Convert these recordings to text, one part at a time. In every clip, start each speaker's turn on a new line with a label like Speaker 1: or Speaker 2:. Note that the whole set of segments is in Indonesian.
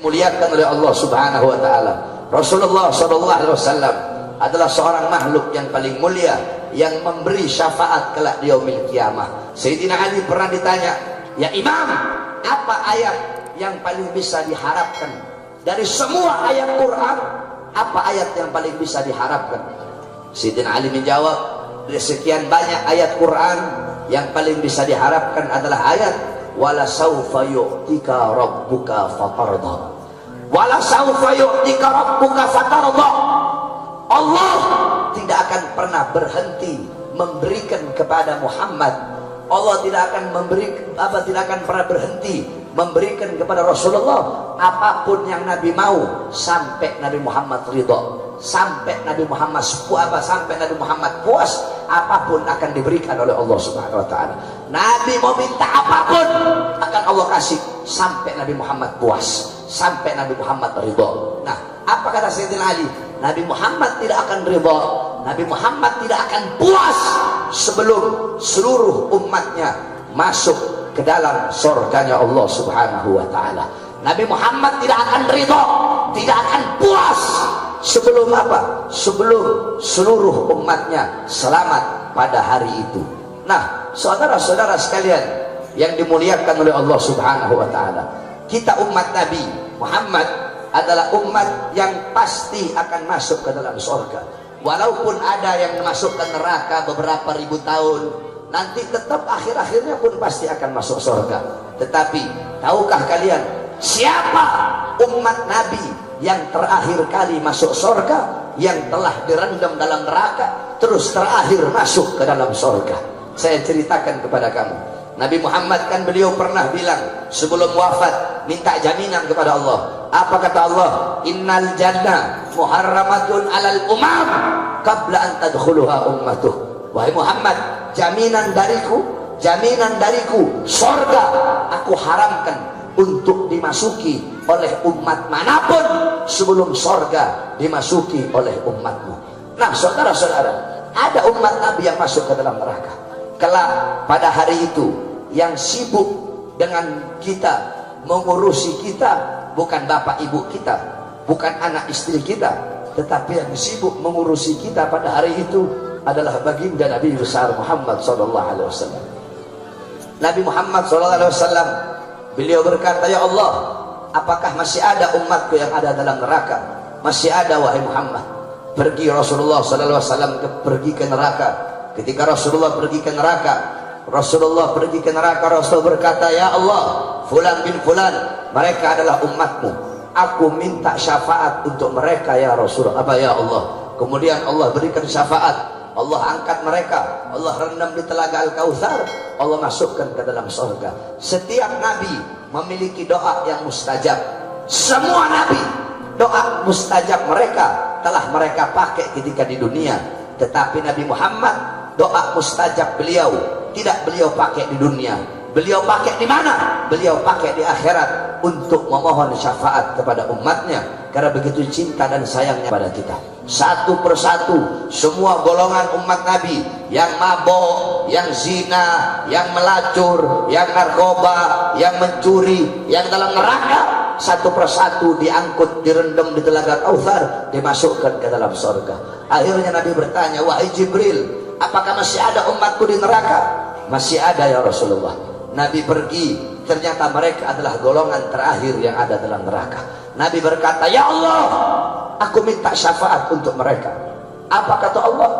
Speaker 1: Muliakan oleh Allah Subhanahu wa taala. Rasulullah sallallahu alaihi wasallam adalah seorang makhluk yang paling mulia yang memberi syafaat kelak di yaumil kiamah. Sayyidina Ali pernah ditanya, "Ya Imam, apa ayat yang paling bisa diharapkan dari semua ayat Quran? Apa ayat yang paling bisa diharapkan?" Sayyidina Ali menjawab, "Dari sekian banyak ayat Quran, yang paling bisa diharapkan adalah ayat wala saufa yu'tika rabbuka fatarda." Wala saufa yu'tika rabbuka fatarda. Allah tidak akan pernah berhenti memberikan kepada Muhammad. Allah tidak akan pernah berhenti memberikan kepada Rasulullah apapun yang Nabi mau sampai Nabi Muhammad ridha. Sampai Nabi Muhammad puas, apapun akan diberikan oleh Allah Subhanahu wa taala. Nabi mau minta apapun akan Allah kasih sampai Nabi Muhammad puas, sampai Nabi Muhammad ridha. Nah, apa kata Sayyidina Ali? Nabi Muhammad tidak akan ridha, Nabi Muhammad tidak akan puas sebelum seluruh umatnya masuk ke dalam surganya Allah Subhanahu wa taala. Nabi Muhammad tidak akan ridha, tidak akan puas sebelum apa? Sebelum seluruh umatnya selamat pada hari itu. Nah, saudara-saudara sekalian yang dimuliakan oleh Allah Subhanahu wa taala, kita umat Nabi Muhammad adalah umat yang pasti akan masuk ke dalam surga. Walaupun ada yang masuk ke neraka beberapa ribu tahun, nanti tetap akhir-akhirnya pun pasti akan masuk surga. Tetapi tahukah kalian siapa umat Nabi yang terakhir kali masuk surga, yang telah direndam dalam neraka terus terakhir masuk ke dalam surga? Saya ceritakan kepada kamu. Nabi Muhammad kan beliau pernah bilang sebelum wafat, minta jaminan kepada Allah. Apa kata Allah? Innal jannah muharramatun alal umam qabla an tadkhuluha ummatuh. Wahai Muhammad, jaminan dariku surga aku haramkan untuk dimasuki oleh umat manapun sebelum surga dimasuki oleh umatmu. Nah, saudara-saudara, ada umat Nabi yang masuk ke dalam neraka. Kelak pada hari itu, yang sibuk dengan kita, mengurusi kita, bukan bapak ibu kita, bukan anak istri kita, tetapi yang sibuk mengurusi kita pada hari itu adalah baginda Nabi besar Muhammad SAW. Nabi Muhammad SAW, beliau berkata, "Ya Allah, apakah masih ada umatku yang ada dalam neraka?" "Masih ada, wahai Muhammad." Pergi Rasulullah SAW pergi ke neraka. Ketika Rasulullah pergi ke neraka, Rasul berkata, "Ya Allah, fulan bin fulan, mereka adalah umatmu. Aku minta syafaat untuk mereka ya Rasul." Ya Allah. Kemudian Allah berikan syafaat. Allah angkat mereka, Allah rendam di telaga Al-Kautsar, Allah masukkan ke dalam surga. Setiap nabi memiliki doa yang mustajab. Semua nabi doa mustajab mereka telah mereka pakai ketika di dunia. Tetapi Nabi Muhammad, doa mustajab beliau tidak beliau pakai di dunia. Beliau pakai di mana? Beliau pakai di akhirat untuk memohon syafaat kepada umatnya, karena begitu cinta dan sayangnya pada kita. Satu persatu semua golongan umat Nabi, yang mabok, yang zina, yang melacur, yang narkoba, yang mencuri, yang dalam neraka, satu persatu diangkut, direndam di telaga Kautsar, dimasukkan ke dalam surga. Akhirnya Nabi bertanya, "Wahai Jibril, apakah masih ada umatku di neraka?" "Masih ada ya Rasulullah." Nabi pergi, ternyata mereka adalah golongan terakhir yang ada dalam neraka. Nabi berkata, "Ya Allah, aku minta syafaat untuk mereka." Apa kata Allah?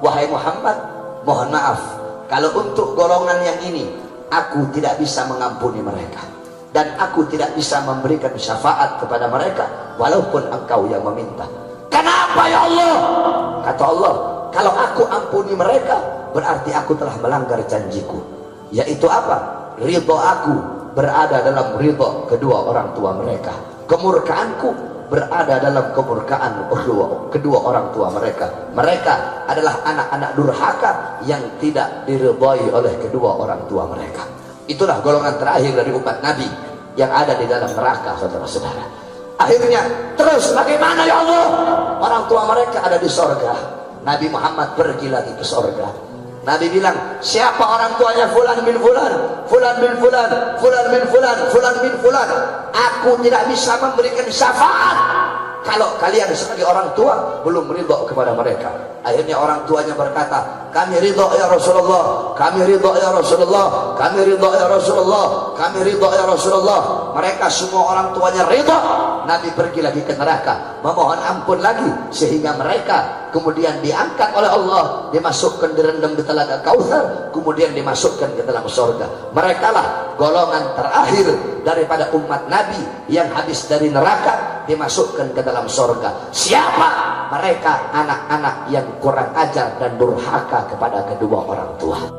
Speaker 1: "Wahai Muhammad, mohon maaf, kalau untuk golongan yang ini aku tidak bisa mengampuni mereka, dan aku tidak bisa memberikan syafaat kepada mereka walaupun engkau yang meminta." "Kenapa ya Allah?" Kata Allah, "Kalau aku ampuni mereka, berarti aku telah melanggar janjiku, yaitu apa? Ridho aku berada dalam ridho kedua orang tua mereka, kemurkaanku berada dalam kemurkaan kedua orang tua mereka. Mereka adalah anak-anak durhaka yang tidak diridhoi oleh kedua orang tua mereka." Itulah golongan terakhir dari umat Nabi yang ada di dalam neraka, saudara-saudara. Akhirnya terus bagaimana ya Allah? Orang tua mereka ada di surga. Nabi Muhammad pergi lagi ke surga. Nabi bilang, siapa orang tuanya fulan bin fulan, fulan bin fulan, fulan bin fulan, fulan bin fulan, aku tidak bisa memberikan syafaat kalau kalian sebagai orang tua belum ridho kepada mereka. Akhirnya orang tuanya berkata, kami ridho ya Rasulullah, kami ridho ya Rasulullah, kami ridho ya Rasulullah, kami ridho ya Rasulullah. Mereka semua orang tuanya ridho. Nabi pergi lagi ke neraka memohon ampun lagi, sehingga mereka kemudian diangkat oleh Allah, dimasukkan direndam di telaga Kautsar, kemudian dimasukkan ke dalam surga. Mereka lah golongan terakhir daripada umat Nabi yang habis dari neraka dimasukkan ke dalam surga. Siapa mereka? Anak-anak yang kurang ajar dan durhaka kepada kedua orang tua.